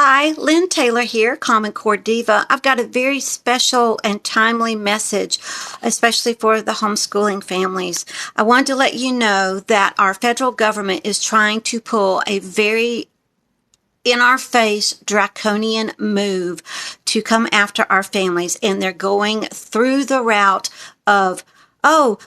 Hi, Lynn Taylor here, Common Core Diva. I've got a very special and timely message, especially for the homeschooling families. I wanted to let you know that our federal government is trying to pull a very in-our-face draconian move to come after our families, and they're going through the route of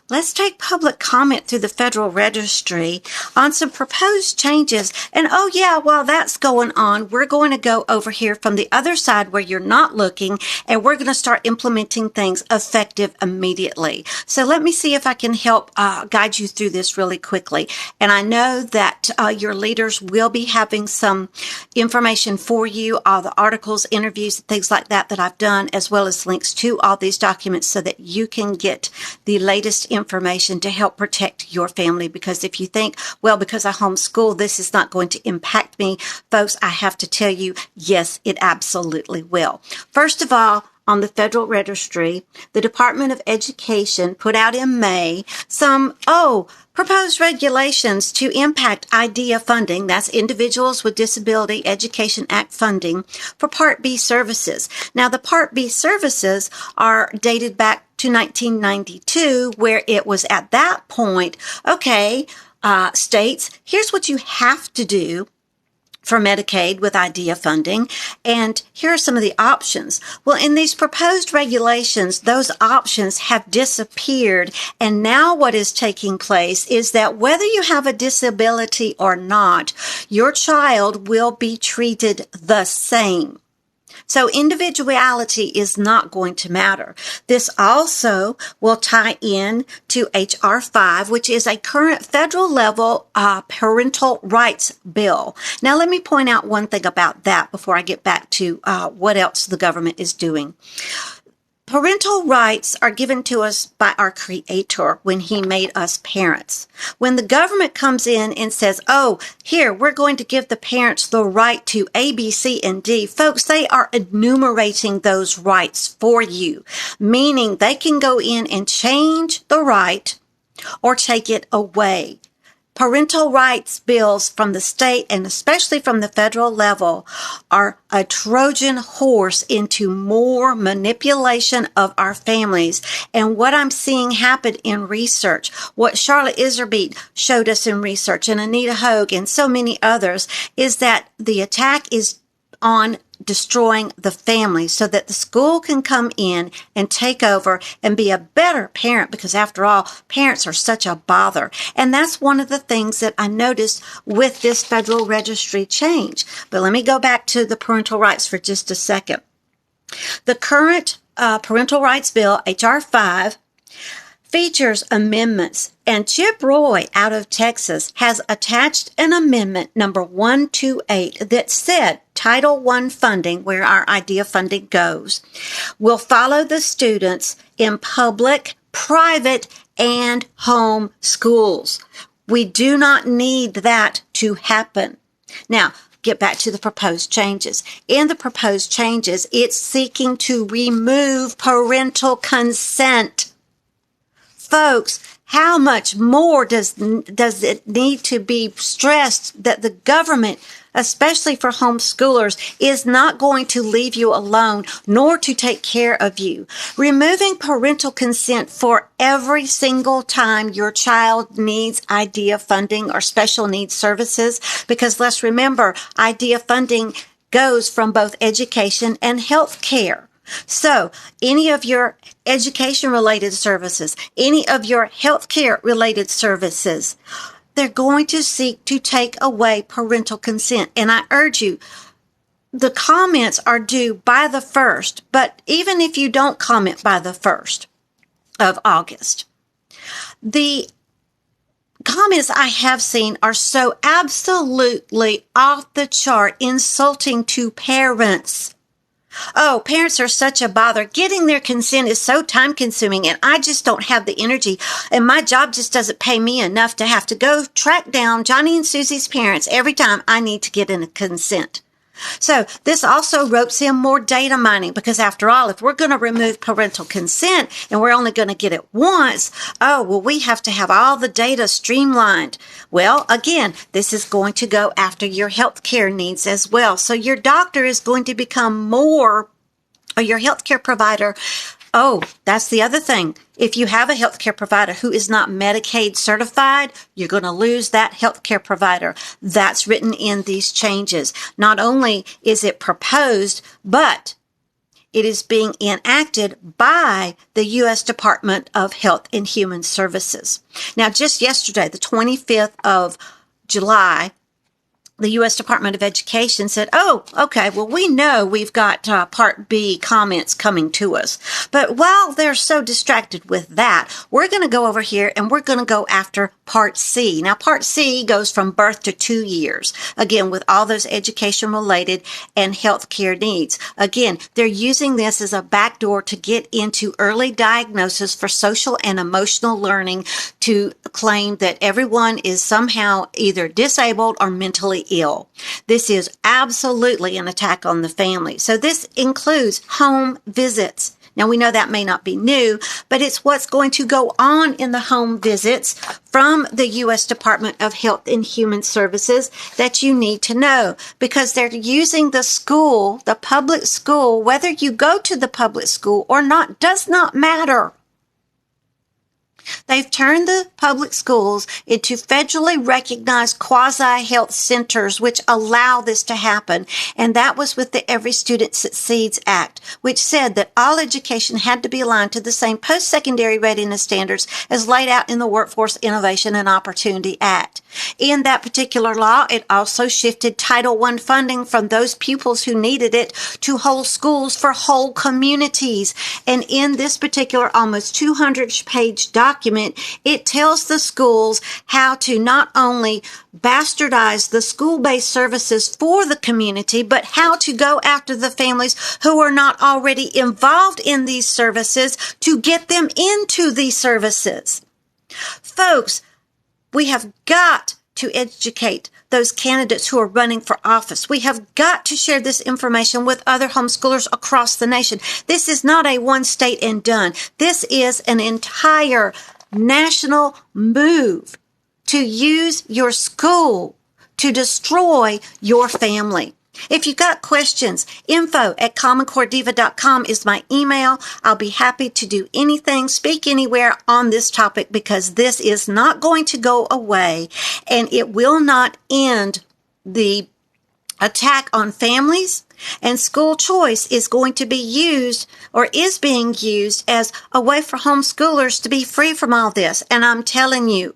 let's take public comment through the Federal Registry on some proposed changes. And while that's going on, we're going to go over here from the other side where you're not looking, and we're going to start implementing things effective immediately. So let me see if I can help guide you through this really quickly. And I know that your leaders will be having some information for you, all the articles, interviews, things like that I've done, as well as links to all these documents so that you can get the latest information to help protect your family. Because if you think, well, because I homeschool, this is not going to impact me, folks, I have to tell you, yes, it absolutely will. First of all, on the Federal Registry, the Department of Education put out in May some, proposed regulations to impact IDEA funding, that's Individuals with Disability Education Act funding, for Part B services. Now, the Part B services are dated back to 1992, where it was at that point, states, here's what you have to do for Medicaid with IDEA funding, and here are some of the options. Well, in these proposed regulations, those options have disappeared, and now what is taking place is that whether you have a disability or not, your child will be treated the same. So individuality is not going to matter. This also will tie in to H.R. 5, which is a current federal level parental rights bill. Now, let me point out one thing about that before I get back to what else the government is doing. Parental rights are given to us by our Creator when He made us parents. When the government comes in and says, here, we're going to give the parents the right to A, B, C, and D, folks, they are enumerating those rights for you, meaning they can go in and change the right or take it away. Parental rights bills from the state and especially from the federal level are a Trojan horse into more manipulation of our families. And what I'm seeing happen in research, what Charlotte Iserbeet showed us in research, and Anita Hogue and so many others, is that the attack is on destroying the family so that the school can come in and take over and be a better parent, because after all, parents are such a bother. And that's one of the things that I noticed with this federal registry change. But let me go back to the parental rights for just a second. The current parental rights bill, H.R. 5, features amendments, and Chip Roy out of Texas has attached an amendment number 128 that said Title I funding, where our IDEA funding goes, will follow the students in public, private, and home schools. We do not need that to happen. Now, get back to the proposed changes. In the proposed changes, it's seeking to remove parental consent. Folks, how much more does it need to be stressed that the government, especially for homeschoolers, is not going to leave you alone nor to take care of you? Removing parental consent for every single time your child needs IDEA funding or special needs services, because let's remember, IDEA funding goes from both education and health care. So any of your education-related services, any of your healthcare-related services, they're going to seek to take away parental consent. And I urge you, the comments are due by the 1st, but even if you don't comment by the 1st of August, the comments I have seen are so absolutely off the chart, insulting to parents. Parents are such a bother. Getting their consent is so time consuming, and I just don't have the energy, and my job just doesn't pay me enough to have to go track down Johnny and Susie's parents every time I need to get in a consent. So this also ropes in more data mining because after all, if we're going to remove parental consent and we're only going to get it once, we have to have all the data streamlined. Well, again, this is going to go after your healthcare needs as well. So your doctor is going to become more, or your healthcare provider. Oh, that's the other thing. If you have a healthcare provider who is not Medicaid certified, you're going to lose that healthcare provider. That's written in these changes. Not only is it proposed, but it is being enacted by the US Department of Health and Human Services. Now, just yesterday, the 25th of July, the U.S. Department of Education said, we know we've got Part B comments coming to us. But while they're so distracted with that, we're going to go over here and we're going to go after Part C. Now, Part C goes from birth to 2 years, again, with all those education-related and healthcare needs. Again, they're using this as a backdoor to get into early diagnosis for social and emotional learning to claim that everyone is somehow either disabled or mentally ill. This is absolutely an attack on the family. So this includes home visits. Now, we know that may not be new, but it's what's going to go on in the home visits from the U.S. Department of Health and Human Services that you need to know, because they're using the school, the public school, whether you go to the public school or not, does not matter. They've turned the public schools into federally recognized quasi-health centers, which allow this to happen. And that was with the Every Student Succeeds Act, which said that all education had to be aligned to the same post-secondary readiness standards as laid out in the Workforce Innovation and Opportunity Act. In that particular law, it also shifted Title I funding from those pupils who needed it to whole schools for whole communities. And in this particular almost 200-page document, it tells the schools how to not only bastardize the school-based services for the community, but how to go after the families who are not already involved in these services to get them into these services. Folks, we have got to educate those candidates who are running for office. We have got to share this information with other homeschoolers across the nation. This is not a one state and done. This is an entire national move to use your school to destroy your family. If you've got questions, info@commoncorediva.com is my email. I'll be happy to do anything, speak anywhere on this topic, because this is not going to go away and it will not end the attack on families. And school choice is going to be used, or is being used, as a way for homeschoolers to be free from all this. And I'm telling you,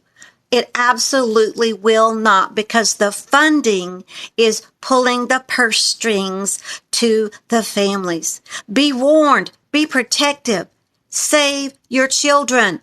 it absolutely will not, because the funding is pulling the purse strings to the families. Be warned, be protective, save your children.